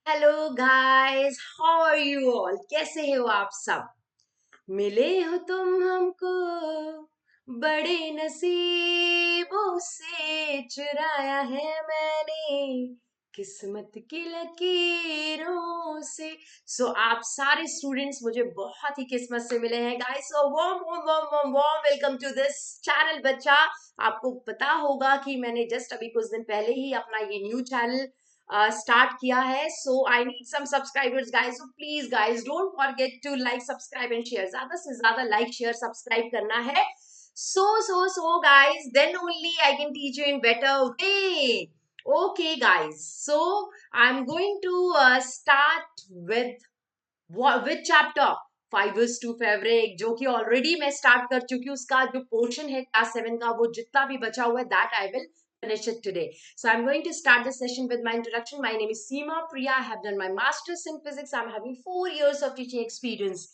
Hello guys, how are you all? कैसे हो आप सब? मिले हो तुम हमको बड़े नसीबों से, चुराया है मैंने किस्मत की लकीरों से। आप सारे स्टूडेंट्स मुझे बहुत ही किस्मत से मिले हैं guys. So warm warm warm warm warm welcome to this channel बच्चा। आपको पता होगा कि मैंने जस्ट अभी कुछ दिन पहले ही अपना ये न्यू चैनल स्टार्ट किया है। So I need some subscribers guys, so please guys don't forget to like subscribe and share. ज्यादा से ज्यादा लाइक शेयर सब्सक्राइब करना है। So guys, then only I can teach you in better way. Okay guys, so I'm going to start with chapter fibers to fabric, जो कि already मैं start कर चुकी हूँ। उसका जो पोर्शन है क्लास 7 का, वो जितना भी बचा हुआ है, that I will finish it today. So I'm going to start the session with my introduction. My name is Seema Priya. I have done my master's in physics. I'm having 4 years of teaching experience.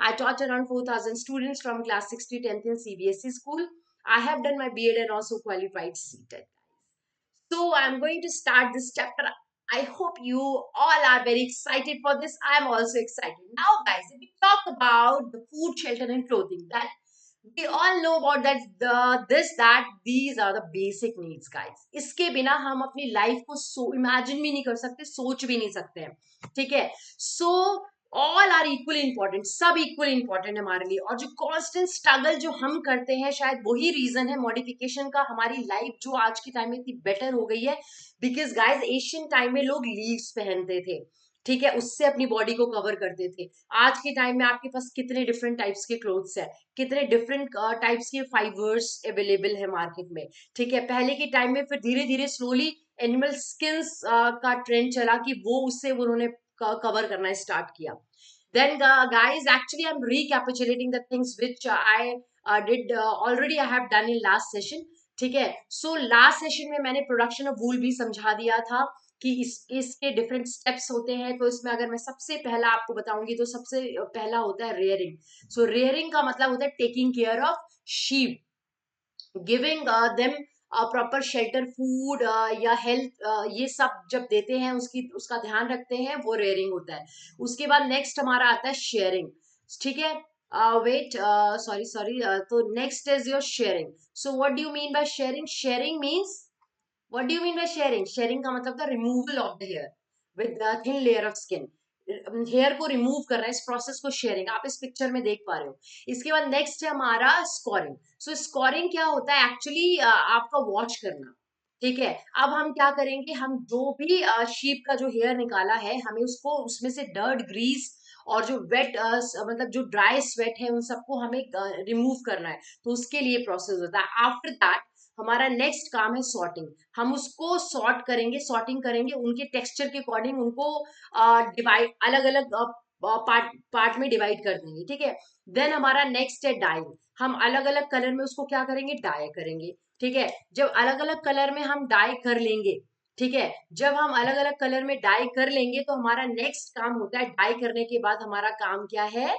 I taught around 4,000 students from class 6 to 10th in CBSE school. I have done my B.Ed and also qualified CTET. So I'm going to start this chapter. I hope you all are very excited for this. I'm also excited. Now, guys, if we talk about the food, shelter, and clothing, that we all know about that these are the basic needs, guys. इसके बिना हम अपनी life को imagine भी नहीं कर सकते, सोच भी नहीं सकते हैं। ठीक है। So all are equal important, सब इक्वल इंपॉर्टेंट है हमारे लिए। और जो कांस्टेंट स्ट्रगल जो हम करते हैं, शायद वही रीजन है मॉडिफिकेशन का। हमारी लाइफ जो आज के टाइम में इतनी बेटर हो गई है, बिकॉज गाइज एशियन टाइम में लोग लीव्स पहनते थे, ठीक है, उससे अपनी बॉडी को कवर करते थे। आज के टाइम में आपके पास कितने डिफरेंट टाइप्स के क्लोथ्स है, कितने डिफरेंट टाइप्स के फाइबर्स अवेलेबल है मार्केट में। ठीक है, पहले के टाइम में फिर धीरे धीरे स्लोली एनिमल स्किन्स का ट्रेंड चला कि वो उससे उन्होंने कवर करना स्टार्ट किया। Then, guys, actually, I'm recapitulating the things which I did already. I have done in last session. ठीक है। सो लास्ट सेशन में मैंने प्रोडक्शन ऑफ वूल भी समझा दिया था कि इसके डिफरेंट स्टेप्स होते हैं। तो इसमें अगर मैं सबसे पहला आपको बताऊंगी, तो सबसे पहला होता है रेयरिंग। सो रेयरिंग का मतलब होता है taking care of sheep, giving them proper shelter, food या हेल्थ, ये सब जब देते हैं उसका ध्यान रखते हैं, वो रेयरिंग होता है। उसके बाद नेक्स्ट हमारा आता है शेयरिंग। ठीक है। वेट, सॉरी सॉरी, तो next is your shearing. So what do you mean by shearing? Shearing means, what do you mean by shearing? Shearing का मतलब था removal of the hair with thin layer of skin. Hair को remove कर रहा है, इस process को sharing, आप इस पिक्चर में देख पा रहे हो। इसके बाद नेक्स्ट है हमारा स्कोरिंग। सो स्कोरिंग क्या होता है? एक्चुअली आपका वॉच करना। ठीक है। अब हम क्या करेंगे, हम जो भी शीप का जो हेयर निकाला है, हमें उसको उसमें से डर्ट, ग्रीस और जो वेट मतलब जो ड्राई स्वेट है, उन सबको हमें रिमूव करना है। तो उसके लिए प्रोसेस होता है। आफ्टर दैट हमारा नेक्स्ट काम है सॉर्टिंग। हम उसको सॉर्ट करेंगे, सॉर्टिंग करेंगे, उनके टेक्सचर के अकॉर्डिंग उनको डिवाइड, अलग अलग पार्ट पार्ट में डिवाइड कर देंगे। ठीक है। देन हमारा नेक्स्ट है डाइंग। हम अलग अलग कलर में उसको क्या करेंगे, डाई करेंगे। ठीक है। जब अलग अलग कलर में हम डाई कर लेंगे, ठीक है, जब हम अलग अलग कलर में डाई कर लेंगे, तो हमारा नेक्स्ट काम होता है, डाई करने के बाद हमारा काम क्या है?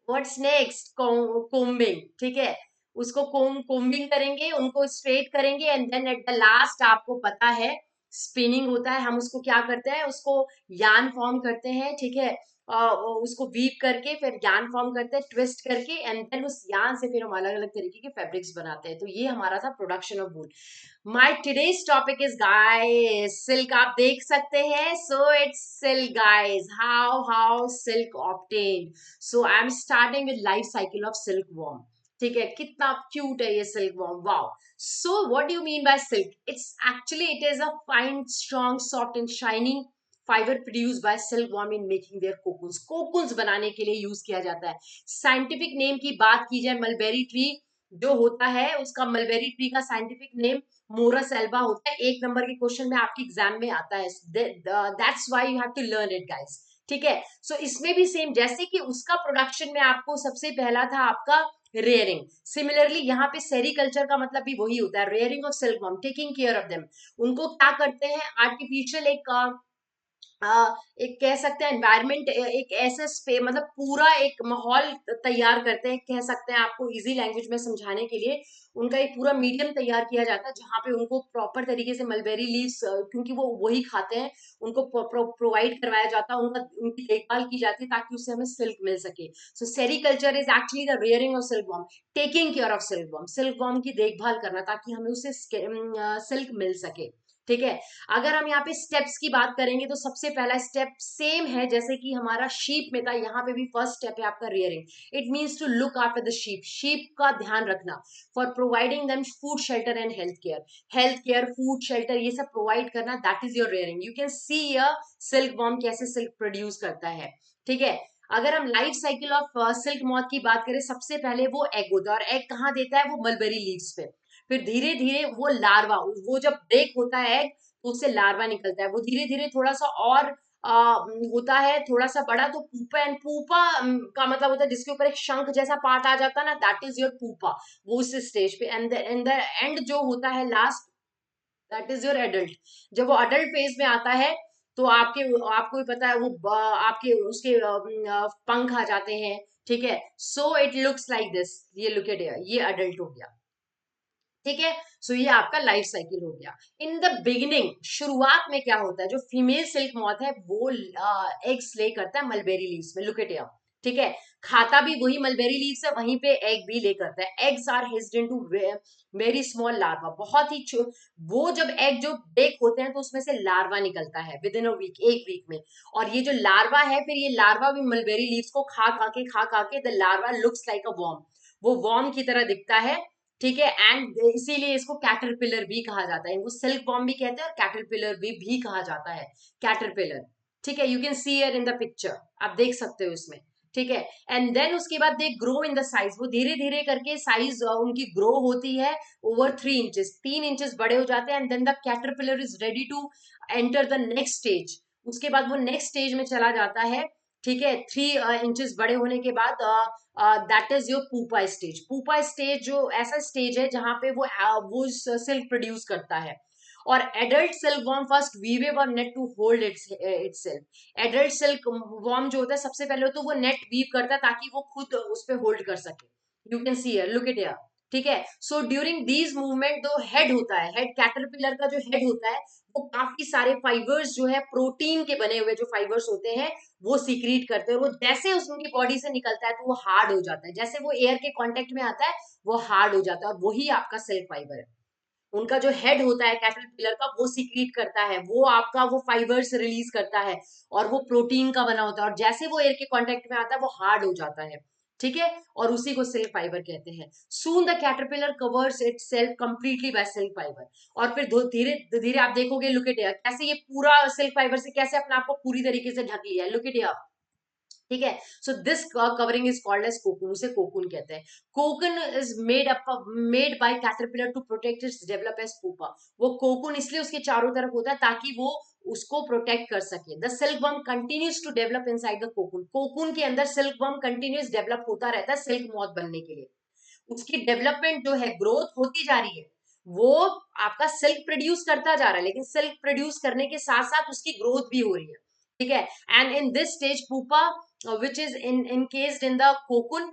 What's next? कोम्बिंग। ठीक है। उसको कोम्बिंग करेंगे, उनको स्ट्रेट करेंगे, and then at the last आपको पता है स्पिनिंग होता है। हम उसको क्या करते हैं, उसको यान फॉर्म करते हैं। ठीक है। उसको वीव करके फिर यान फॉर्म करते हैं, ट्विस्ट करके, एंड देन उस यान से फिर हम अलग अलग तरीके के फैब्रिक्स बनाते हैं। तो ये हमारा था production of wool. My today's topic is guys silk. आप देख सकते हैं, so it's silk guys, how silk obtained. So I am starting with life cycle of silk worm. ठीक है, कितना क्यूट है ये silk worm, wow. So what do you mean by silk? It is a fine, strong, soft and shining fibre produce by silk worm in making their cocoons. Cocoons बनाने के लिए use किया जाता है। साइंटिफिक नेम की बात की जाए, मलबेरी ट्री जो होता है, उसका मलबेरी ट्री का साइंटिफिक नेम मोरस एल्बा होता है। एक नंबर के क्वेश्चन में आपके एग्जाम में आता है, that's why you have to learn it guys. ठीक है। सो इसमें भी सेम, जैसे कि उसका प्रोडक्शन में आपको सबसे पहला था आपका रेयरिंग, सिमिलरली यहाँ पे सेरिकल्चर का मतलब भी वही होता है, rearing of silk worm, taking care of them. उनको क्या करते हैं, आर्टिफिशियल एक एक कह सकते हैं एनवायरमेंट, एक ऐसे स्पे मतलब पूरा एक माहौल तैयार करते हैं, कह सकते हैं आपको इजी लैंग्वेज में समझाने के लिए। उनका एक पूरा मीडियम तैयार किया जाता है जहाँ पे उनको प्रॉपर तरीके से मलबेरी लीव्स, क्योंकि वो वही खाते हैं, उनको प्रोवाइड करवाया जाता है, उनका उनकी देखभाल की जाती है ताकि उससे हमें सिल्क मिल सके। So sericulture is actually the rearing of silk worm, taking care of silk worm, silk worm की देखभाल करना ताकि हमें उससे सिल्क मिल सके। ठीक है। अगर हम यहाँ पे स्टेप्स की बात करेंगे तो सबसे पहला स्टेप सेम है जैसे कि हमारा शीप में था, यहाँ पे भी फर्स्ट स्टेप है आपका rearing. It means to look after the sheep, sheep का ध्यान रखना, for providing them food shelter and health care, health care food shelter ये सब प्रोवाइड करना, that is your rearing. You can see a silk worm कैसे silk produce करता है। ठीक है। अगर हम life cycle of silk moth की बात करें, सबसे पहले वो एग होता है, और एग कहाँ देता है, वो मलबेरी लीव्स पे। फिर धीरे धीरे वो लार्वा, वो जब ब्रेक होता है एग तो उससे लार्वा निकलता है, वो धीरे धीरे थोड़ा सा और होता है थोड़ा सा बड़ा, तो पूपा, एंड पूपा का मतलब होता है जिसके ऊपर एक शंख जैसा पार्ट आ जाता है ना, दैट इज योर पूपा। वो उस स्टेज पे, एंड द एंड जो होता है last, that is your adult. जब वो अडल्ट फेज में आता है तो आपको भी पता है वो आपके उसके पंख आ जाते हैं। ठीक है। So it looks like this, ये लुक एट, ये अडल्ट हो गया। ठीक है। सो ये आपका लाइफ साइकिल हो गया। इन द बिगिनिंग, शुरुआत में क्या होता है, जो फीमेल सिल्क मॉथ है वो एग्स ले करता है मलबेरी लीव्स में, लुक एट हियर। ठीक है। खाता भी वही मलबेरी लीव्स है, वहीं पे एग भी ले करता है। Eggs are hissed into very small larva, बहुत ही वो जब एग जो बेक होते हैं तो उसमें से लार्वा निकलता है विद इन अ वीक, एक वीक में। और ये जो लार्वा है, फिर ये लार्वा भी मलबेरी लीव्स को खा खा के the larva looks like a worm, वो वॉर्म की तरह दिखता है। ठीक है। एंड इसीलिए इसको कैटरपिलर भी कहा जाता है, इनको सिल्क वॉर्म भी कहते हैं और कैटरपिलर भी कहा जाता है, कैटरपिलर। ठीक है। You can see it in the picture, आप देख सकते हो इसमें। ठीक है। एंड देन उसके बाद they grow in the size, वो धीरे धीरे करके साइज उनकी ग्रो होती है ओवर 3 इंचेस, 3 इंचेस बड़े हो जाते हैं। And then the caterpillar is ready to enter the next stage, उसके बाद वो नेक्स्ट स्टेज में चला जाता है। ठीक है। 3 इंचेस बड़े होने के बाद that is your pupa stage. Pupa stage जो ऐसा स्टेज है जहां पे वो सिल्क प्रोड्यूस करता है। और adult silk worm first weave और net to hold itself. Adult silk worm जो होता है सबसे पहले तो वो नेट वीव करता है ताकि वो खुद उस पे होल्ड कर सके। You can see here, look it here. ठीक है। सो ड्यूरिंग दीज मूवमेंट जो हेड होता है, हेड कैटरपिलर का जो हेड होता है, वो काफी सारे फाइबर्स जो है प्रोटीन के बने हुए जो फाइबर्स होते हैं वो सीक्रीट करते हैं। वो जैसे उनकी बॉडी से निकलता है तो वो हार्ड हो जाता है, जैसे वो एयर के कांटेक्ट में आता है वो हार्ड हो जाता है, और वही आपका सिल्क फाइबर है। उनका जो हेड होता है कैटरपिलर का, वो सीक्रीट करता है, वो आपका वो फाइबर्स रिलीज करता है, और वो प्रोटीन का बना होता है, और जैसे वो एयर के कांटेक्ट में आता है वो हार्ड हो जाता है। ठीक है। और उसी को सिल्क फाइबर कहते हैं। Soon the caterpillar covers it self completely by silk fibre. और फिर धीरे धीरे आप देखोगे, लुक एट हियर, कैसे ये पूरा सिल्क फाइबर से कैसे अपने आप को पूरी तरीके से ढक लिया है, लुक एट हियर। ठीक है। So this covering is called as cocoon, उसे कोकून कहते हैं। Cocoon is made by caterpillar to protect its develop as pupa. वो कोकून इसलिए उसके चारों तरफ होता है ताकि वो उसको प्रोटेक्ट कर सके। The silk worm continues to develop inside the cocoon, cocoon के अंदर सिल्क वर्म कंटिन्यूस डेवलप होता रहता है सिल्क मॉथ बनने के लिए। उसकी डेवलपमेंट जो है, ग्रोथ होती जा रही है, वो आपका सिल्क प्रोड्यूस करता जा रहा है, लेकिन सिल्क प्रोड्यूस करने के साथ साथ उसकी ग्रोथ भी हो रही है। ठीक है। And in this stage pupa which is in encased in the cocoon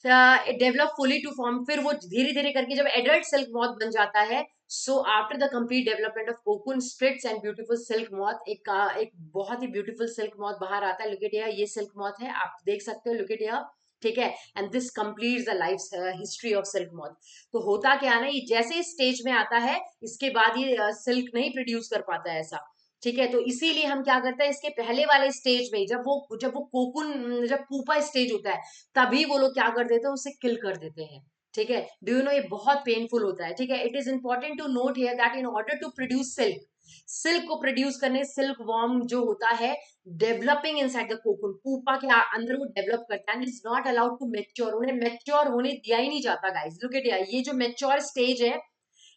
develop fully to form. फिर वो धीरे धीरे करके जब एडल्ट सिल्क मॉथ बन जाता है, so after the complete development of cocoon splits and beautiful silk moth, एक बहुत ही ब्यूटीफुल सिल्क मॉथ बाहर आता है। लुक एट हियर, ये सिल्क मॉथ है, आप देख सकते हो, लुक एट हियर। ठीक है। And this completes the life history of silk moth. तो होता क्या है ना, ये जैसे स्टेज में आता है इसके बाद ये सिल्क नहीं प्रोड्यूस कर पाता है ऐसा। ठीक है। तो इसीलिए हम क्या करते हैं, इसके पहले वाले स्टेज में जब वो कोकून, जब पूपा स्टेज होता है, तभी वो लोग क्या कर देते हैं, उसे किल कर देते हैं। ठीक है। डू यू नो, ये बहुत पेनफुल होता है। ठीक है। It is important to note here that in order to produce silk, silk को प्रोड्यूस करने सिल्क वॉर्म जो होता है developing inside the cocoon, pupa के अंदर वो डेवलप करता है, is not allowed to mature, उन्हें मेच्योर होने दिया ही नहीं जाता गाइस। लुक एट हियर, ये जो मेच्योर स्टेज है,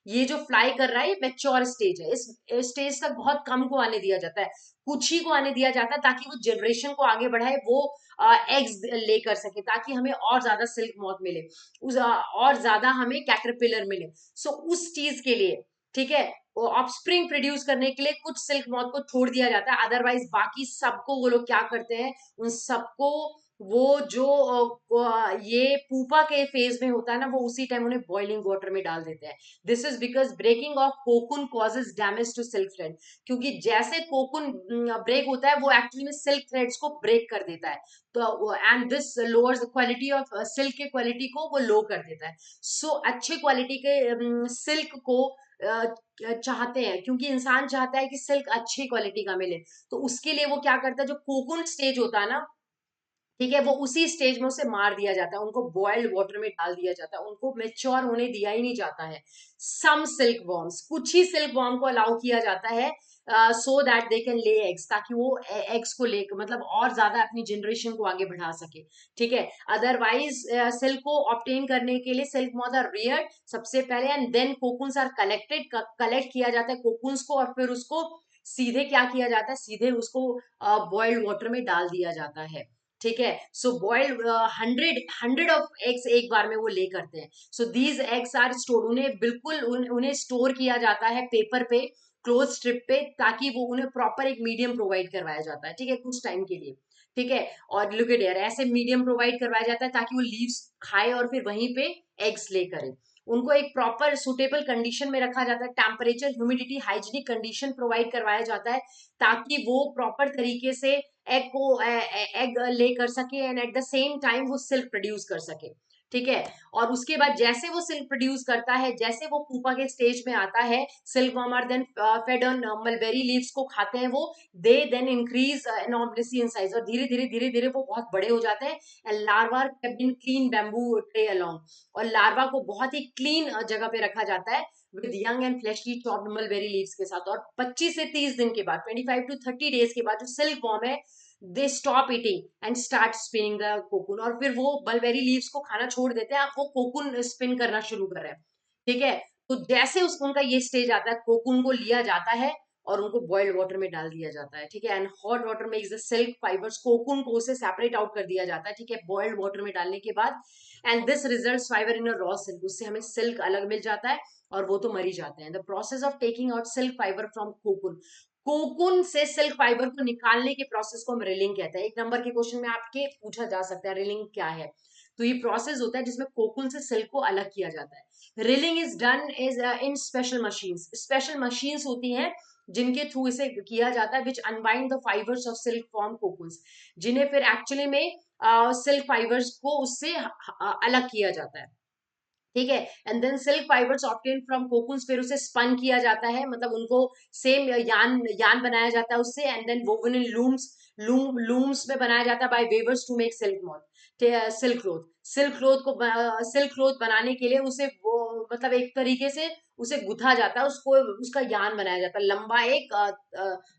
ये जो फ्लाई कर रहा है, ये मेच्योर स्टेज है। इस स्टेज तक बहुत कम को आने दिया जाता है, कुछ ही को आने दिया जाता है ताकि वो जनरेशन को आगे बढ़ाए, वो एग्स ले कर सके, ताकि हमें और ज्यादा सिल्क मॉथ मिले, और ज्यादा हमें कैटरपिलर मिले। सो उस चीज के लिए, ठीक है, वो ऑफस्प्रिंग प्रोड्यूस करने के लिए कुछ सिल्क मॉथ को छोड़ दिया जाता है, अदरवाइज बाकी सबको वो लोग क्या करते हैं, उन सबको वो जो ये पूपा के फेज में होता है ना, वो उसी टाइम उन्हें बॉइलिंग वाटर में डाल देते हैं। This is because breaking of cocoon causes damage to silk thread, क्योंकि जैसे कोकुन ब्रेक होता है वो एक्चुअली में सिल्क थ्रेड्स को ब्रेक कर देता है, तो and this lowers the quality of silk के क्वालिटी को वो लो कर देता है। सो अच्छे क्वालिटी के सिल्क को चाहते हैं, क्योंकि इंसान चाहता है कि सिल्क अच्छी क्वालिटी का मिले, तो उसके लिए वो क्या करता है, जो कोकुन स्टेज होता है ना, ठीक है, वो उसी स्टेज में उसे मार दिया जाता है, उनको बॉइल्ड वाटर में डाल दिया जाता है, उनको मेच्योर होने दिया ही नहीं जाता है। सम सिल्क वॉर्म्स, कुछ ही सिल्क वॉर्म को अलाउ किया जाता है so that they can lay eggs, ताकि वो एग्स को ले मतलब और ज्यादा अपनी जनरेशन को आगे बढ़ा सके, ठीक है। अदरवाइज सिल्क को ऑब्टेन करने के लिए सिल्क मॉथ आर रियर्ड सबसे पहले, and then cocoons are collected, collect किया जाता है कोकुन्स को, और फिर उसको सीधे क्या किया जाता है, सीधे उसको बॉइल्ड वाटर में डाल दिया जाता है, ठीक है। सो बॉइल्ड 100 ऑफ एग्स एक बार में वो ले करते हैं। So these eggs are store, उन्हें बिल्कुल उन्हें स्टोर किया जाता है पेपर पे, क्लोज स्ट्रिप पे, ताकि वो उन्हें प्रॉपर एक मीडियम प्रोवाइड करवाया जाता है, ठीक है, कुछ टाइम के लिए, ठीक है। और लुक एट हियर, ऐसे मीडियम प्रोवाइड करवाया जाता है ताकि वो लीव्स खाए और फिर वहीं पे एग्स ले करें। उनको एक प्रॉपर सुटेबल कंडीशन में रखा जाता है, temperature, humidity, hygienic condition provide करवाया जाता है, ताकि वो प्रॉपर तरीके से एग को एग ले कर सके, and at the same time वो सिल्क प्रोड्यूस कर सके, ठीक है। और उसके बाद जैसे वो सिल्क प्रोड्यूस करता है, जैसे वो पुपा के स्टेज में आता है, silk worm are then fed on mulberry leaves को खाते हैं वो, they then increase enormously in size, और धीरे धीरे धीरे धीरे वो बहुत बड़े हो जाते हैं, and larva are kept in clean bamboo tray along, और लार्वा को बहुत ही क्लीन जगह पे रखा जाता है with young and freshly chopped mulberry leaves के साथ। और 25 से 30 दिन के बाद, 25 टू 30 डेज के बाद, जो सिल्क वॉर्म है, they stop eating and start spinning the cocoon, और फिर वो मलबेरी लीव्स को खाना छोड़ देते हैं, आप वो कोकुन स्पिन करना शुरू कर रहे हैं, ठीक है। तो जैसे उस उनका ये स्टेज आता है, कोकुन को लिया जाता है और उनको बॉइल्ड वाटर में डाल दिया जाता है, ठीक है, and hot water makes the silk fibres, cocoon को उसे सेपरेट आउट कर दिया जाता है, ठीक है, बॉइल्ड वाटर में डालने के बाद, and this results fibre in a raw silk, उससे हमें सिल्क अलग मिल जाता है, और वो तो मर ही जाते हैं। The process of taking out silk fibre from cocoon, cocoon से सिल्क फाइबर को निकालने के प्रोसेस को हम रिलिंग कहते हैं। एक नंबर के क्वेश्चन में आपके पूछा जा सकता है रिलिंग क्या है, तो ये प्रोसेस होता है जिसमें कोकुन से सिल्क को अलग किया जाता है। Reeling is done is in special machines, special machines होती हैं जिनके थ्रू इसे किया जाता है, which unbind the fibres of silk from cocoons, जिन्हें फिर एक्चुअली में सिल्क फाइबर्स को उससे अलग किया जाता है, ठीक है। And then silk fibres obtain from cocoons, फिर उसे स्पन किया जाता है, मतलब उनको सेम यान यान बनाया जाता है उससे, and then woven in looms, looms में बनाया जाता है by weavers to make silk moth, silk cloth, silk cloth को सिल्क क्लोथ बनाने के लिए उसे वो मतलब एक तरीके से उसे गुथा जाता है, उसको उसका यान बनाया जाता है, लंबा एक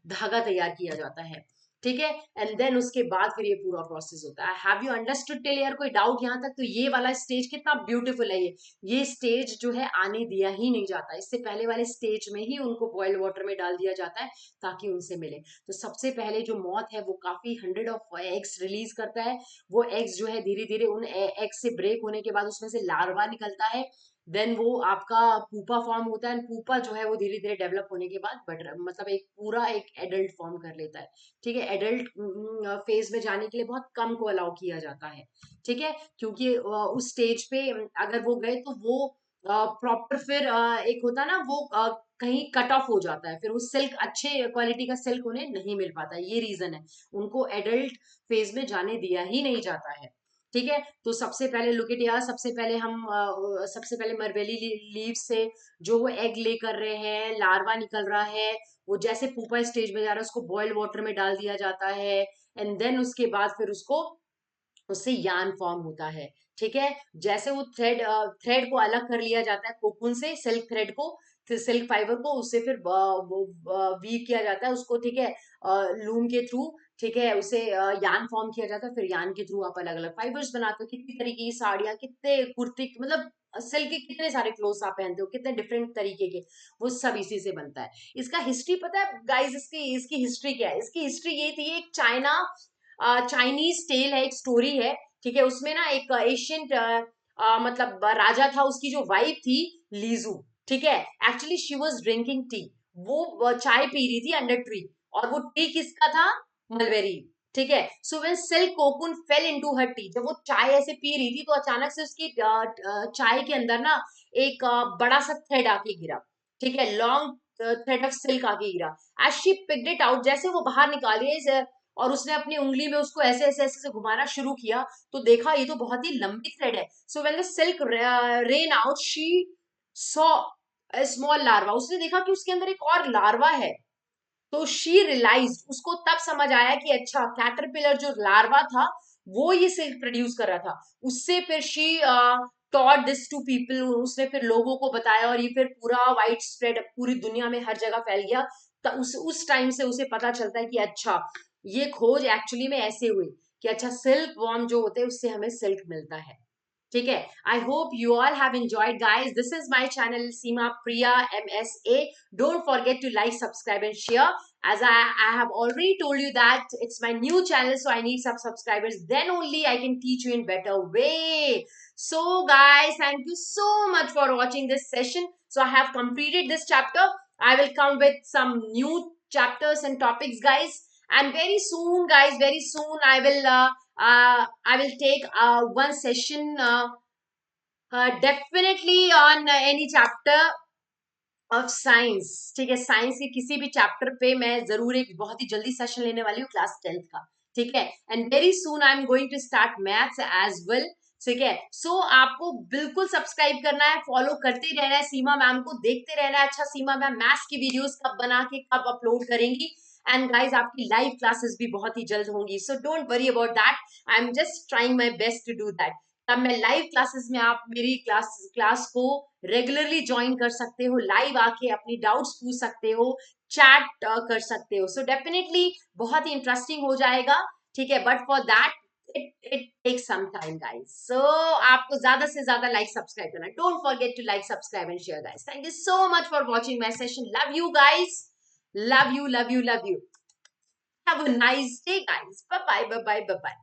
धागा तैयार किया जाता है, ठीक है। एंड देन उसके बाद फिर ये पूरा प्रोसेस होता है। हैव यू अंडरस्टूड टिल यार, कोई डाउट यहाँ तक? तो ये वाला स्टेज कितना ब्यूटीफुल है, ये स्टेज जो है आने दिया ही नहीं जाता, इससे पहले वाले स्टेज में ही उनको बॉइल्ड वाटर में डाल दिया जाता है ताकि उनसे मिले। तो सबसे पहले जो मॉथ है वो काफी 100 ऑफ एग्स रिलीज करता है, वो एग्स जो है धीरे धीरे उन एग्स से ब्रेक होने के बाद उसमें से लार्वा निकलता है, देन वो आपका पूपा फॉर्म होता है, पूपा जो है वो धीरे धीरे डेवलप होने के बाद बट मतलब एक पूरा एक एडल्ट फॉर्म कर लेता है, ठीक है। एडल्ट फेज में जाने के लिए बहुत कम को अलाउ किया जाता है, ठीक है, क्योंकि उस स्टेज पे अगर वो गए तो वो प्रॉपर फिर एक होता है ना वो कहीं कट ऑफ हो जाता है, फिर वो सिल्क अच्छे क्वालिटी का सिल्क उन्हें नहीं मिल पाता है, ये रीजन है, उनको एडल्ट फेज में जाने दिया ही नहीं जाता है, ठीक है। तो सबसे पहले लुक एट यार, सबसे पहले हम सबसे पहले मरबेली लीव से जो वो एग ले कर रहे हैं, लार्वा निकल रहा है, वो जैसे पुपा स्टेज में जा रहा है उसको बॉइल्ड वाटर में डाल दिया जाता है, एंड देन उसके बाद फिर उसको उससे यान फॉर्म होता है, ठीक है। जैसे वो थ्रेड को अलग कर लिया जाता है कोकुन से, सिल्क थ्रेड को, फिर सिल्क फाइबर को उससे फिर वो वीव किया जाता है उसको, ठीक है, लूम के थ्रू, ठीक है, उसे यान फॉर्म किया जाता है, फिर यान के थ्रू आप अलग अलग फाइबर्स बनाते हो, कितनी तरीके की साड़ियां, कितने कुर्ती, मतलब सिल्क के कितने सारे क्लोथ्स आप पहनते हो, कितने डिफरेंट तरीके के, वो सब इसी से बनता है। इसका हिस्ट्री पता है गाइस? इसकी इसकी हिस्ट्री क्या है? इसकी हिस्ट्री ये थी, एक चाइनीज टेल है, एक स्टोरी है, ठीक है, उसमें ना एक एशियंट मतलब राजा था, उसकी जो वाइफ थी लीजू, ठीक है, actually she was drinking tea, वो चाय पी रही थी अंडर ट्री, और वो टी किसका था, मलबेरी, ठीक है। So when silk cocoon fail into her T, जब वो चाय ऐसे पी रही थी तो अचानक से उसकी चाय के अंदर ना एक बड़ा सा थ्रेड आके गिरा, ठीक है, लॉन्ग थ्रेड ऑफ सिल्क आके गिरा। As she picked it out, जैसे वो बाहर निकाली और उसने अपनी उंगली में उसको ऐसे ऐसे ऐसे घुमाना शुरू किया, तो देखा ये तो बहुत ही लंबी थ्रेड है। So when the silk rain out, she saw small larva, उसने देखा कि उसके अंदर एक और लार्वा है। तो शी रियलाइज, उसको तब समझ आया कि अच्छा, कैटरपिलर जो लार्वा था वो ये सिल्क प्रोड्यूस कर रहा था। उससे फिर she taught this to people, उसने फिर लोगों को बताया, और ये फिर पूरा वाइड स्प्रेड पूरी दुनिया में हर जगह फैल गया। तो उस टाइम से उसे पता चलता है कि अच्छा, ये खोज एक्चुअली में ऐसे हुई कि अच्छा, सिल्क वॉर्म जो होते हैं उससे हमें सिल्क मिलता है, ठीक है। I hope you all have enjoyed guys, this is my channel Seema Priya MSA. Don't forget to like, subscribe and share. As I have already told you that it's my new channel, so I need some subscribers, then only I can teach you in better way. So guys, thank you so much for watching this session. So I have completed this chapter. I will come with some new chapters and topics, guys, and very soon guys, very soon I will take one session definitely on any chapter of science, ठीक है, science के किसी भी chapter पे मैं जरूर एक बहुत ही जल्दी सेशन लेने वाली हूँ क्लास 10th का, ठीक है। And very soon I am going to start maths as well, ठीक है। सो आपको बिल्कुल सब्सक्राइब करना है, फॉलो करते रहना है, सीमा मैम को देखते रहना है। अच्छा, सीमा मैम मैथ्स की वीडियोस कब बना के कब अपलोड करेंगी, एंड गाइज आपकी लाइव क्लासेस भी बहुत ही जल्द होंगी, so don't worry about that, I am just trying my best to do that. तब मैं लाइव क्लासेस में, आप मेरी क्लास को रेगुलरली ज्वाइन कर सकते हो, लाइव आके अपनी डाउट्स पूछ सकते हो, चैट कर सकते हो। सो डेफिनेटली बहुत ही इंटरेस्टिंग हो जाएगा, ठीक है। But for that it takes some time guys, so आपको ज्यादा से ज्यादा लाइक सब्सक्राइब करना, don't forget to like subscribe and share guys. Thank you so much for watching my session, love you guys, love you love you love you, have a nice day guys, bye bye bye bye bye.